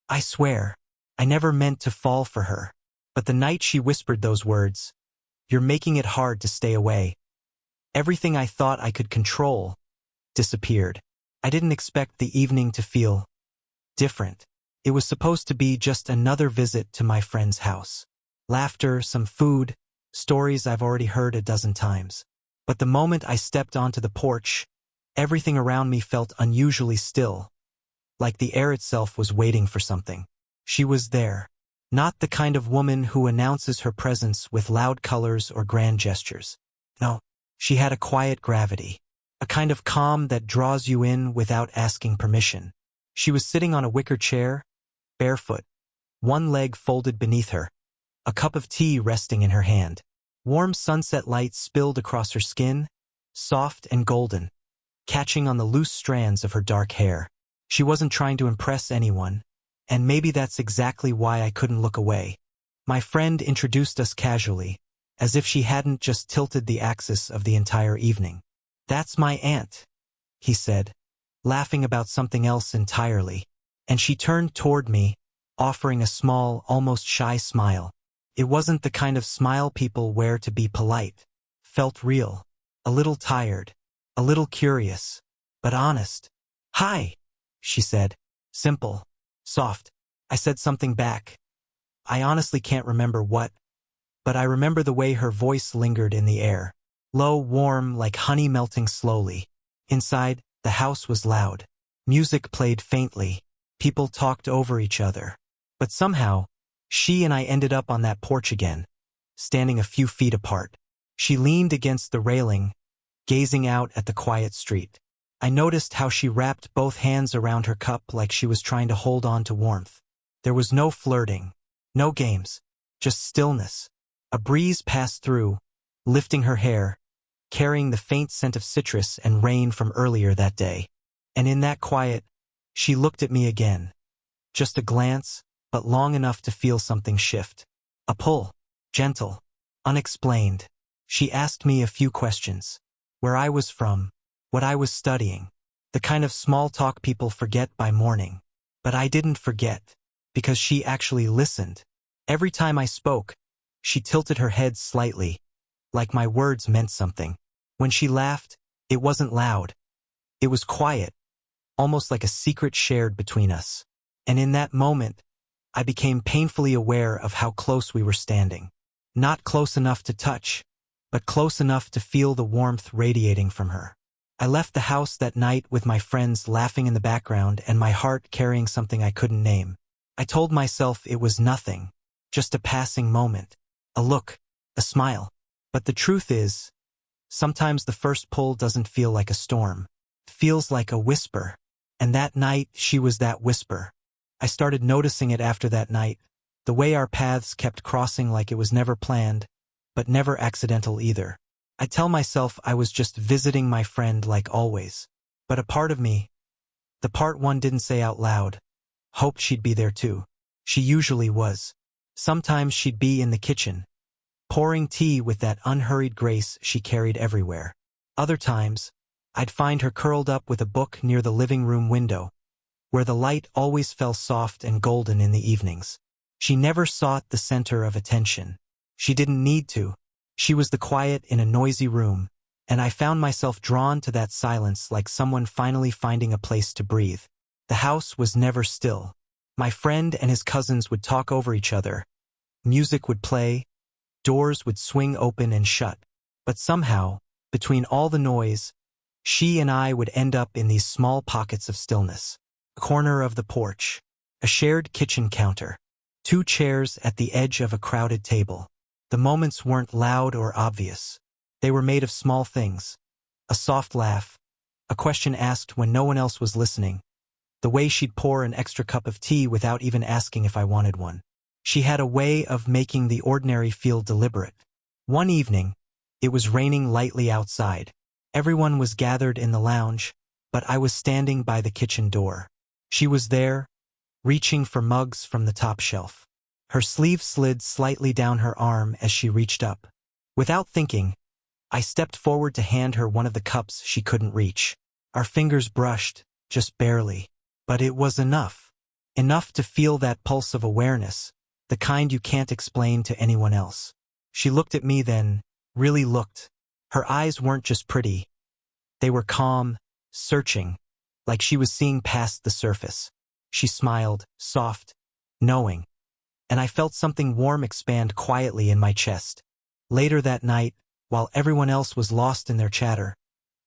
I swear, I never meant to fall for her. But the night she whispered those words, "You're making it hard to stay away," everything I thought I could control disappeared. I didn't expect the evening to feel different. It was supposed to be just another visit to my friend's house. Laughter, some food, stories I've already heard a dozen times. But the moment I stepped onto the porch, everything around me felt unusually still, like the air itself was waiting for something. She was there. Not the kind of woman who announces her presence with loud colors or grand gestures. No, she had a quiet gravity, a kind of calm that draws you in without asking permission. She was sitting on a wicker chair, barefoot, one leg folded beneath her, a cup of tea resting in her hand. Warm sunset light spilled across her skin, soft and golden, catching on the loose strands of her dark hair. She wasn't trying to impress anyone, and maybe that's exactly why I couldn't look away. My friend introduced us casually, as if she hadn't just tilted the axis of the entire evening. "That's my aunt," he said, laughing about something else entirely, and she turned toward me, offering a small, almost shy smile. It wasn't the kind of smile people wear to be polite. Felt real, a little tired, a little curious, but honest. "Hi," she said. Simple, soft. I said something back. I honestly can't remember what, but I remember the way her voice lingered in the air. Low, warm, like honey melting slowly. Inside, the house was loud. Music played faintly. People talked over each other. But somehow, she and I ended up on that porch again, standing a few feet apart. She leaned against the railing, gazing out at the quiet street. I noticed how she wrapped both hands around her cup like she was trying to hold on to warmth. There was no flirting, no games, just stillness. A breeze passed through, lifting her hair, carrying the faint scent of citrus and rain from earlier that day. And in that quiet, she looked at me again. Just a glance, but long enough to feel something shift. A pull, gentle, unexplained. She asked me a few questions. Where I was from, what I was studying, the kind of small talk people forget by morning. But I didn't forget, because she actually listened. Every time I spoke, she tilted her head slightly, like my words meant something. When she laughed, it wasn't loud. It was quiet, almost like a secret shared between us. And in that moment, I became painfully aware of how close we were standing. Not close enough to touch, but close enough to feel the warmth radiating from her. I left the house that night with my friends laughing in the background and my heart carrying something I couldn't name. I told myself it was nothing, just a passing moment, a look, a smile. But the truth is, sometimes the first pull doesn't feel like a storm. It feels like a whisper. And that night, she was that whisper. I started noticing it after that night, the way our paths kept crossing like it was never planned, but never accidental either. I tell myself I was just visiting my friend like always. But a part of me, the part one didn't say out loud, hoped she'd be there too. She usually was. Sometimes she'd be in the kitchen, pouring tea with that unhurried grace she carried everywhere. Other times, I'd find her curled up with a book near the living room window, where the light always fell soft and golden in the evenings. She never sought the center of attention. She didn't need to. She was the quiet in a noisy room, and I found myself drawn to that silence like someone finally finding a place to breathe. The house was never still. My friend and his cousins would talk over each other. Music would play, doors would swing open and shut. But somehow, between all the noise, she and I would end up in these small pockets of stillness. A corner of the porch, a shared kitchen counter, 2 chairs at the edge of a crowded table. The moments weren't loud or obvious. They were made of small things. A soft laugh, a question asked when no one else was listening, the way she'd pour an extra cup of tea without even asking if I wanted one. She had a way of making the ordinary feel deliberate. One evening, it was raining lightly outside. Everyone was gathered in the lounge, but I was standing by the kitchen door. She was there, reaching for mugs from the top shelf. Her sleeve slid slightly down her arm as she reached up. Without thinking, I stepped forward to hand her one of the cups she couldn't reach. Our fingers brushed, just barely. But it was enough. Enough to feel that pulse of awareness, the kind you can't explain to anyone else. She looked at me then, really looked. Her eyes weren't just pretty. They were calm, searching, like she was seeing past the surface. She smiled, soft, knowing, and I felt something warm expand quietly in my chest. Later that night, while everyone else was lost in their chatter,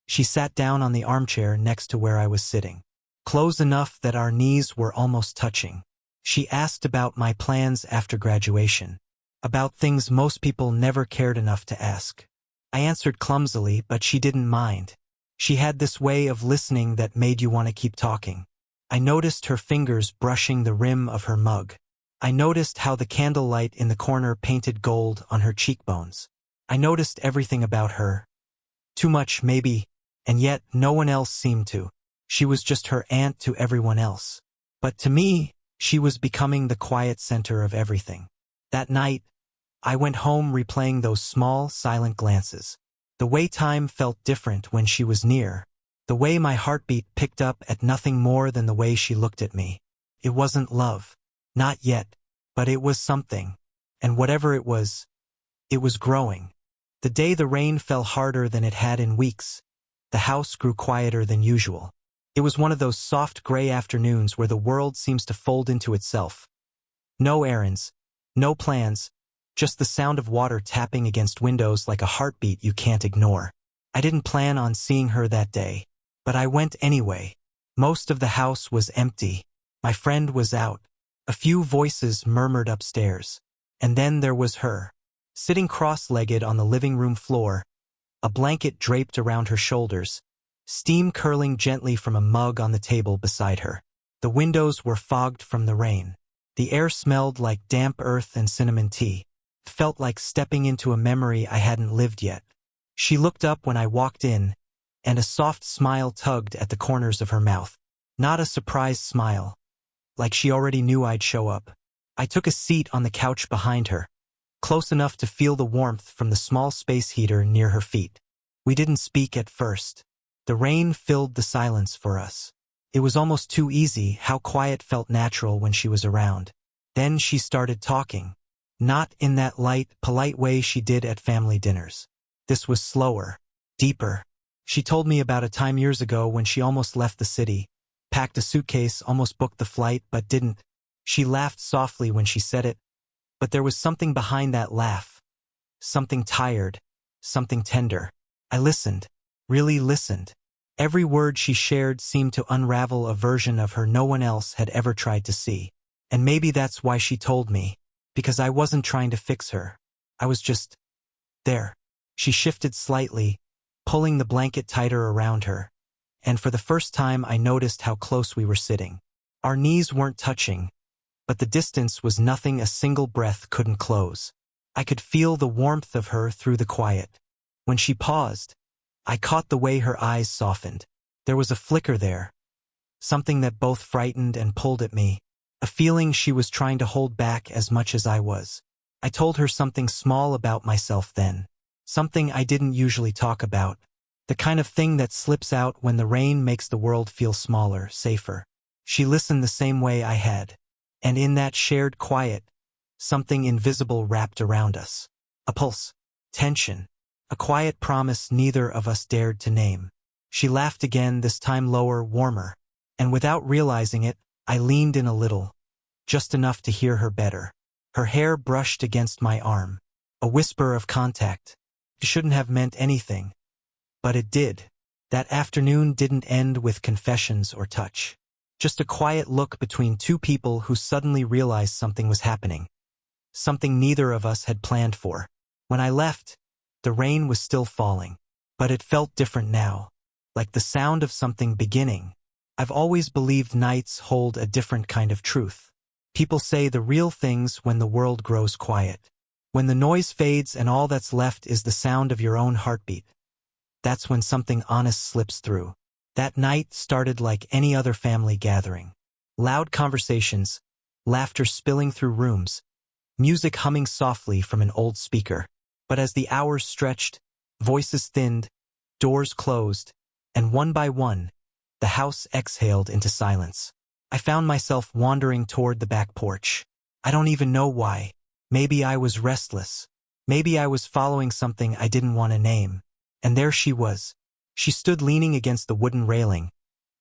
she sat down on the armchair next to where I was sitting, close enough that our knees were almost touching. She asked about my plans after graduation, about things most people never cared enough to ask. I answered clumsily, but she didn't mind. She had this way of listening that made you want to keep talking. I noticed her fingers brushing the rim of her mug. I noticed how the candlelight in the corner painted gold on her cheekbones. I noticed everything about her. Too much, maybe, and yet no one else seemed to. She was just her aunt to everyone else. But to me, she was becoming the quiet center of everything. That night, I went home replaying those small, silent glances. The way time felt different when she was near. The way my heartbeat picked up at nothing more than the way she looked at me. It wasn't love. Not yet. But it was something. And whatever it was growing. The day the rain fell harder than it had in weeks, the house grew quieter than usual. It was one of those soft gray afternoons where the world seems to fold into itself. No errands, no plans, just the sound of water tapping against windows like a heartbeat you can't ignore. I didn't plan on seeing her that day, but I went anyway. Most of the house was empty. My friend was out. A few voices murmured upstairs. And then there was her, sitting cross-legged on the living room floor, a blanket draped around her shoulders, steam curling gently from a mug on the table beside her. The windows were fogged from the rain. The air smelled like damp earth and cinnamon tea. It felt like stepping into a memory I hadn't lived yet. She looked up when I walked in, and a soft smile tugged at the corners of her mouth. Not a surprised smile, like she already knew I'd show up. I took a seat on the couch behind her, close enough to feel the warmth from the small space heater near her feet. We didn't speak at first. The rain filled the silence for us. It was almost too easy how quiet felt natural when she was around. Then she started talking. Not in that light, polite way she did at family dinners. This was slower, deeper. She told me about a time years ago when she almost left the city, packed a suitcase, almost booked the flight, but didn't. She laughed softly when she said it, but there was something behind that laugh. Something tired, something tender. I listened, really listened. Every word she shared seemed to unravel a version of her no one else had ever tried to see. And maybe that's why she told me, because I wasn't trying to fix her. I was just there. She shifted slightly, pulling the blanket tighter around her, and for the first time I noticed how close we were sitting. Our knees weren't touching, but the distance was nothing a single breath couldn't close. I could feel the warmth of her through the quiet. When she paused, I caught the way her eyes softened. There was a flicker there, something that both frightened and pulled at me, a feeling she was trying to hold back as much as I was. I told her something small about myself then, something I didn't usually talk about, the kind of thing that slips out when the rain makes the world feel smaller, safer. She listened the same way I had, and in that shared quiet, something invisible wrapped around us. A pulse, tension, a quiet promise neither of us dared to name. She laughed again, this time lower, warmer, and without realizing it, I leaned in a little, just enough to hear her better. Her hair brushed against my arm, a whisper of contact. It shouldn't have meant anything, but it did. That afternoon didn't end with confessions or touch. Just a quiet look between two people who suddenly realized something was happening. Something neither of us had planned for. When I left, the rain was still falling, but it felt different now, like the sound of something beginning. I've always believed nights hold a different kind of truth. People say the real things when the world grows quiet. When the noise fades and all that's left is the sound of your own heartbeat. That's when something honest slips through. That night started like any other family gathering. Loud conversations, laughter spilling through rooms, music humming softly from an old speaker. But as the hours stretched, voices thinned, doors closed, and one by one, the house exhaled into silence. I found myself wandering toward the back porch. I don't even know why. Maybe I was restless. Maybe I was following something I didn't want to name. And there she was. She stood leaning against the wooden railing,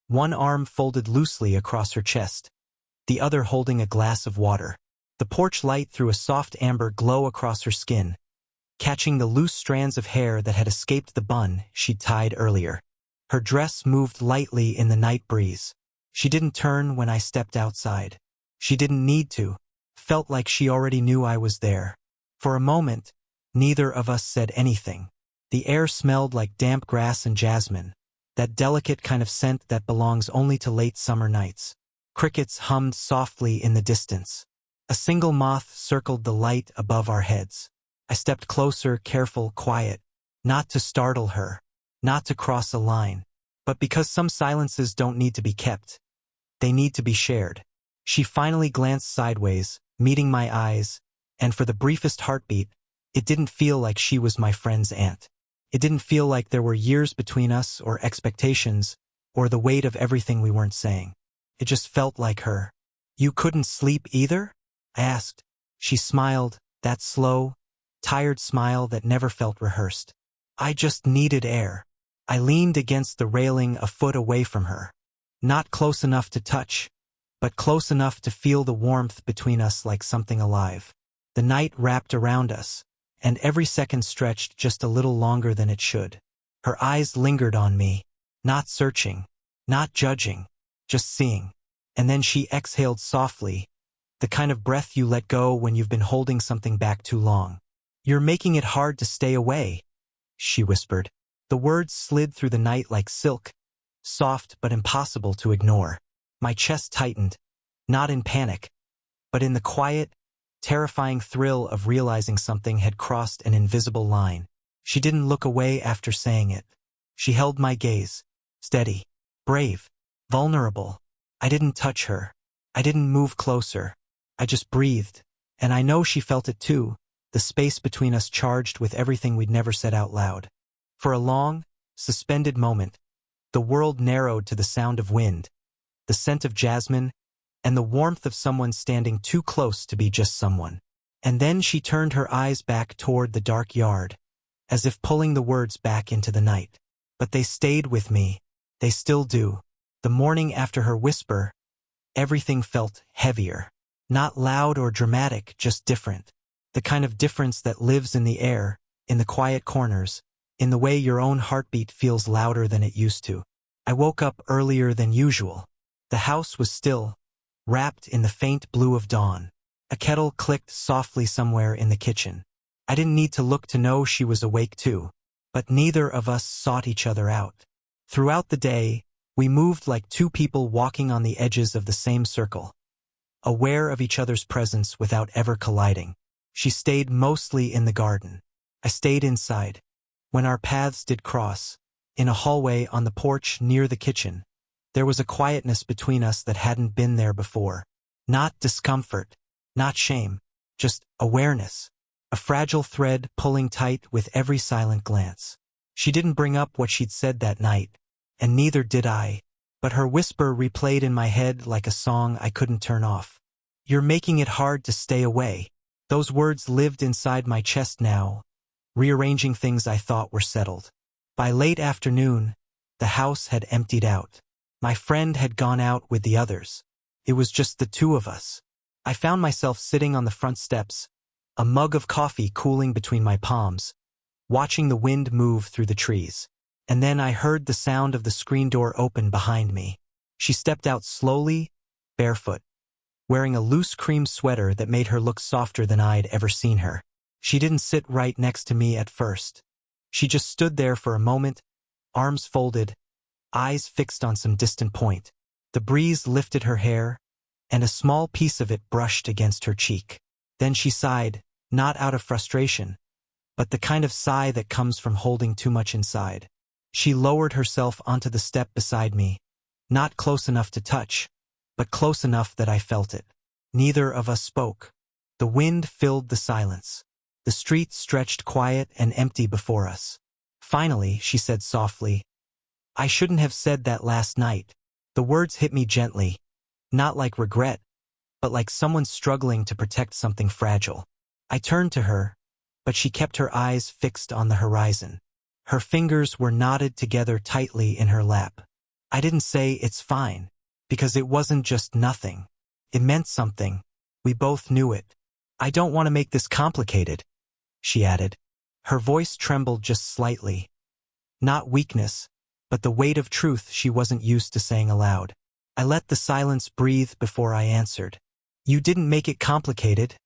one arm folded loosely across her chest, the other holding a glass of water. The porch light threw a soft amber glow across her skin, catching the loose strands of hair that had escaped the bun she'd tied earlier. Her dress moved lightly in the night breeze. She didn't turn when I stepped outside. She didn't need to. Felt like she already knew I was there. For a moment, neither of us said anything. The air smelled like damp grass and jasmine, that delicate kind of scent that belongs only to late summer nights. Crickets hummed softly in the distance. A single moth circled the light above our heads. I stepped closer, careful, quiet, not to startle her, not to cross a line, but because some silences don't need to be kept. They need to be shared. She finally glanced sideways, meeting my eyes, and for the briefest heartbeat, it didn't feel like she was my friend's aunt. It didn't feel like there were years between us or expectations or the weight of everything we weren't saying. It just felt like her. "You couldn't sleep either?" I asked. She smiled, that slow, tired smile that never felt rehearsed. "I just needed air." I leaned against the railing a foot away from her. Not close enough to touch, but close enough to feel the warmth between us like something alive. The night wrapped around us, and every second stretched just a little longer than it should. Her eyes lingered on me, not searching, not judging, just seeing. And then she exhaled softly, the kind of breath you let go when you've been holding something back too long. "You're making it hard to stay away," she whispered. The words slid through the night like silk, soft but impossible to ignore. My chest tightened, not in panic, but in the quiet, terrifying thrill of realizing something had crossed an invisible line. She didn't look away after saying it. She held my gaze, steady, brave, vulnerable. I didn't touch her. I didn't move closer. I just breathed, and I know she felt it too, the space between us charged with everything we'd never said out loud. For a long, suspended moment, the world narrowed to the sound of wind, the scent of jasmine, and the warmth of someone standing too close to be just someone. And then she turned her eyes back toward the dark yard, as if pulling the words back into the night. But they stayed with me. They still do. The morning after her whisper, everything felt heavier. Not loud or dramatic, just different. The kind of difference that lives in the air, in the quiet corners, in the way your own heartbeat feels louder than it used to. I woke up earlier than usual. The house was still, wrapped in the faint blue of dawn. A kettle clicked softly somewhere in the kitchen. I didn't need to look to know she was awake too, but neither of us sought each other out. Throughout the day, we moved like two people walking on the edges of the same circle, aware of each other's presence without ever colliding. She stayed mostly in the garden. I stayed inside. When our paths did cross, in a hallway on the porch near the kitchen, there was a quietness between us that hadn't been there before. Not discomfort, not shame, just awareness. A fragile thread pulling tight with every silent glance. She didn't bring up what she'd said that night, and neither did I, but her whisper replayed in my head like a song I couldn't turn off. "You're making it hard to stay away." Those words lived inside my chest now, rearranging things I thought were settled. By late afternoon, the house had emptied out. My friend had gone out with the others. It was just the two of us. I found myself sitting on the front steps, a mug of coffee cooling between my palms, watching the wind move through the trees. And then I heard the sound of the screen door open behind me. She stepped out slowly, barefoot, wearing a loose cream sweater that made her look softer than I'd ever seen her. She didn't sit right next to me at first. She just stood there for a moment, arms folded, eyes fixed on some distant point. The breeze lifted her hair, and a small piece of it brushed against her cheek. Then she sighed, not out of frustration, but the kind of sigh that comes from holding too much inside. She lowered herself onto the step beside me, not close enough to touch, but close enough that I felt it. Neither of us spoke. The wind filled the silence. The street stretched quiet and empty before us. Finally, she said softly, "I shouldn't have said that last night." The words hit me gently, Not like regret, but like someone struggling to protect something fragile. I turned to her, but she kept her eyes fixed on the horizon. Her fingers were knotted together tightly in her lap. I didn't say it's fine, because it wasn't just nothing. It meant something. We both knew it. I don't want to make this complicated, she added. Her voice trembled just slightly. Not weakness, but the weight of truth she wasn't used to saying aloud. I let the silence breathe before I answered. You didn't make it complicated,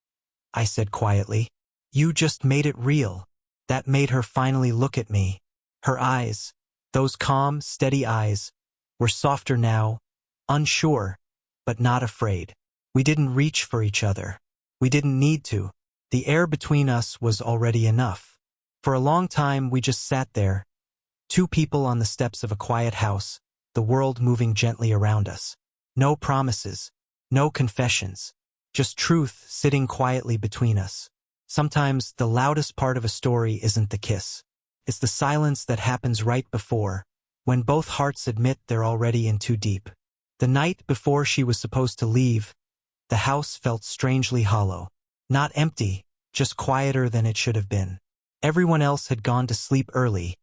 I said quietly. You just made it real. That made her finally look at me. Her eyes, those calm, steady eyes, were softer now, unsure, but not afraid. We didn't reach for each other. We didn't need to. The air between us was already enough. For a long time we just sat there, two people on the steps of a quiet house, the world moving gently around us. No promises, no confessions, just truth sitting quietly between us. Sometimes the loudest part of a story isn't the kiss. It's the silence that happens right before, when both hearts admit they're already in too deep. The night before she was supposed to leave, the house felt strangely hollow. Not empty, just quieter than it should have been. Everyone else had gone to sleep early,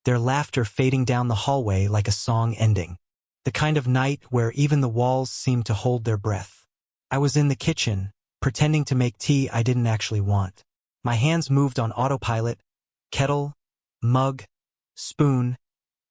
their laughter fading down the hallway like a song ending. The kind of night where even the walls seemed to hold their breath. I was in the kitchen, pretending to make tea I didn't actually want. My hands moved on autopilot, kettle, mug, spoon,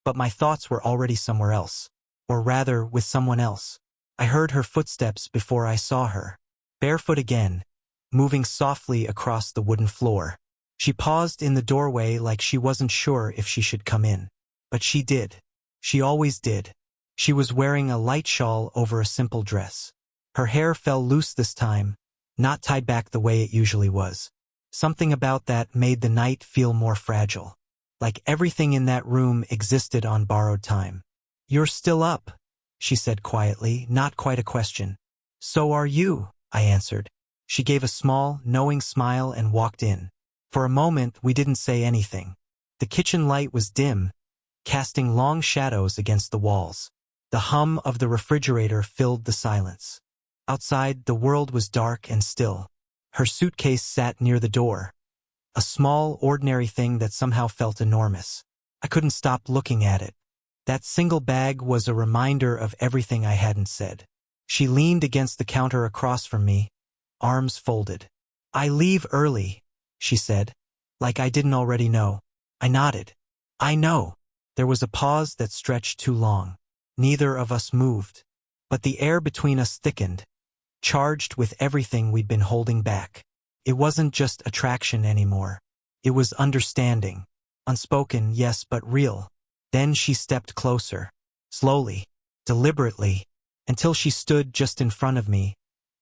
but my thoughts were already somewhere else. Or rather, with someone else. I heard her footsteps before I saw her. Barefoot again, moving softly across the wooden floor. She paused in the doorway like she wasn't sure if she should come in. But she did. She always did. She was wearing a light shawl over a simple dress. Her hair fell loose this time, not tied back the way it usually was. Something about that made the night feel more fragile. Like everything in that room existed on borrowed time. You're still up, she said quietly, not quite a question. So are you, I answered. She gave a small, knowing smile and walked in. For a moment, we didn't say anything. The kitchen light was dim, casting long shadows against the walls. The hum of the refrigerator filled the silence. Outside, the world was dark and still. Her suitcase sat near the door. A small, ordinary thing that somehow felt enormous. I couldn't stop looking at it. That single bag was a reminder of everything I hadn't said. She leaned against the counter across from me, arms folded. I leave early, she said, like I didn't already know. I nodded. I know. There was a pause that stretched too long. Neither of us moved. But the air between us thickened, charged with everything we'd been holding back. It wasn't just attraction anymore. It was understanding. Unspoken, yes, but real. Then she stepped closer. Slowly, deliberately, until she stood just in front of me,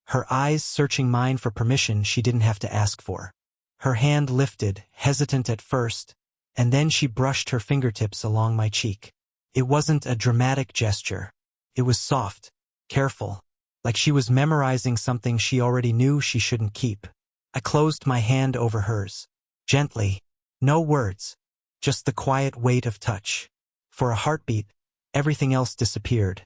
her eyes searching mine for permission she didn't have to ask for. Her hand lifted, hesitant at first, and then she brushed her fingertips along my cheek. It wasn't a dramatic gesture. It was soft, careful, like she was memorizing something she already knew she shouldn't keep. I closed my hand over hers. Gently. No words. Just the quiet weight of touch. For a heartbeat, everything else disappeared.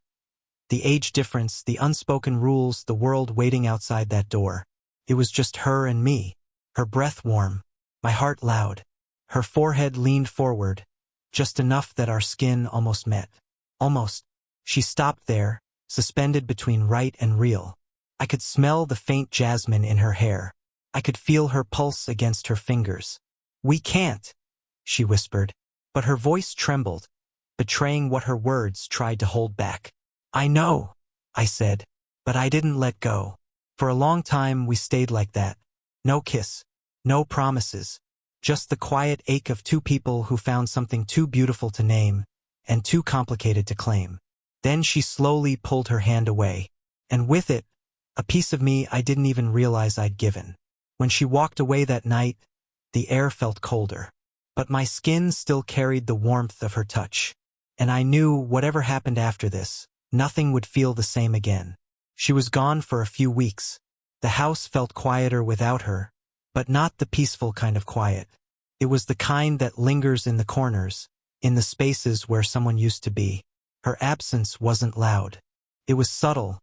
The age difference, the unspoken rules, the world waiting outside that door. It was just her and me. Her breath warm, my heart loud. Her forehead leaned forward, just enough that our skin almost met. Almost. She stopped there, suspended between right and real. I could smell the faint jasmine in her hair. I could feel her pulse against her fingers. We can't, she whispered, but her voice trembled, betraying what her words tried to hold back. I know, I said, but I didn't let go. For a long time we stayed like that. No kiss, no promises, just the quiet ache of two people who found something too beautiful to name and too complicated to claim. Then she slowly pulled her hand away, and with it, a piece of me I didn't even realize I'd given. When she walked away that night, the air felt colder, but my skin still carried the warmth of her touch. And I knew whatever happened after this, nothing would feel the same again. She was gone for a few weeks. The house felt quieter without her, but not the peaceful kind of quiet. It was the kind that lingers in the corners, in the spaces where someone used to be. Her absence wasn't loud. It was subtle,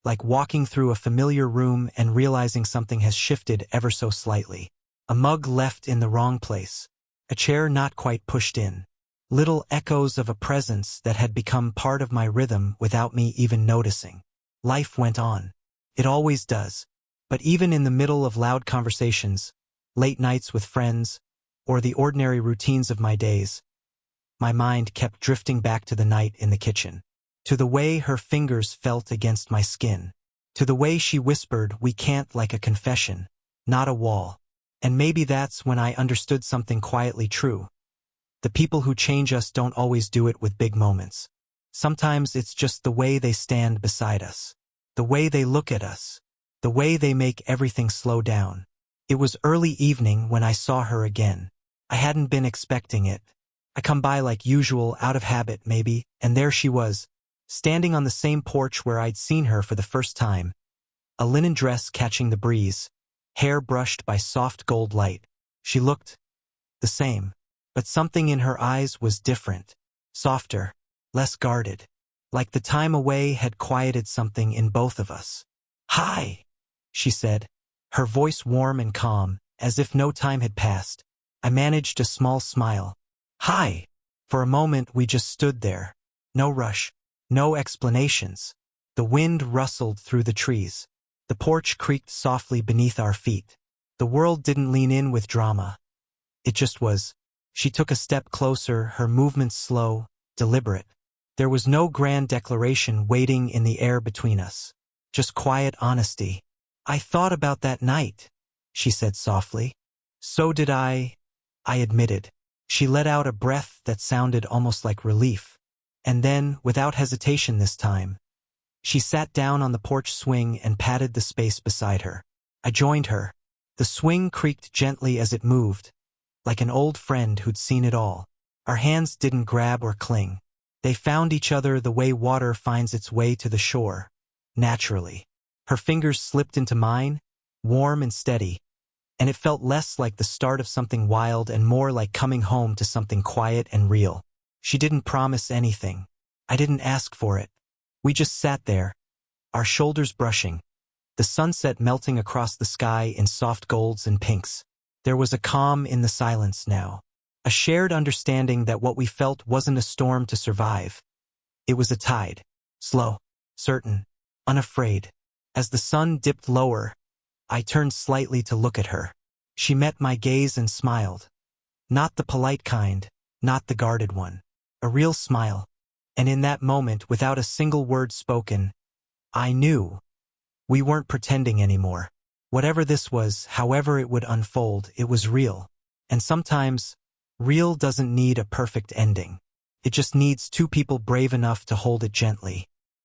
like walking through a familiar room and realizing something has shifted ever so slightly. A mug left in the wrong place, a chair not quite pushed in. Little echoes of a presence that had become part of my rhythm without me even noticing. Life went on. It always does. But even in the middle of loud conversations, late nights with friends, or the ordinary routines of my days, my mind kept drifting back to the night in the kitchen. To the way her fingers felt against my skin. To the way she whispered, "We can't," like a confession, not a wall. And maybe that's when I understood something quietly true. The people who change us don't always do it with big moments. Sometimes it's just the way they stand beside us. The way they look at us. The way they make everything slow down. It was early evening when I saw her again. I hadn't been expecting it. I come by like usual, out of habit maybe, and there she was, standing on the same porch where I'd seen her for the first time. A linen dress catching the breeze, hair brushed by soft gold light. She looked the same, but something in her eyes was different, softer, less guarded. Like the time away had quieted something in both of us. "Hi," she said, her voice warm and calm, as if no time had passed. I managed a small smile. "Hi." For a moment we just stood there. No rush. No explanations. The wind rustled through the trees. The porch creaked softly beneath our feet. The world didn't lean in with drama. It just was. She took a step closer, her movements slow, deliberate. There was no grand declaration waiting in the air between us. Just quiet honesty. "I thought about that night," she said softly. "So did I admitted. She let out a breath that sounded almost like relief. And then, without hesitation this time, she sat down on the porch swing and patted the space beside her. I joined her. The swing creaked gently as it moved, like an old friend who'd seen it all. Our hands didn't grab or cling. They found each other the way water finds its way to the shore, naturally. Her fingers slipped into mine, warm and steady, and it felt less like the start of something wild and more like coming home to something quiet and real. She didn't promise anything. I didn't ask for it. We just sat there, our shoulders brushing, the sunset melting across the sky in soft golds and pinks. There was a calm in the silence now, a shared understanding that what we felt wasn't a storm to survive. It was a tide, slow, certain, unafraid. As the sun dipped lower, I turned slightly to look at her. She met my gaze and smiled. Not the polite kind, not the guarded one. A real smile. And in that moment, without a single word spoken, I knew we weren't pretending anymore. Whatever this was, however it would unfold, it was real. And sometimes, real doesn't need a perfect ending. It just needs two people brave enough to hold it gently.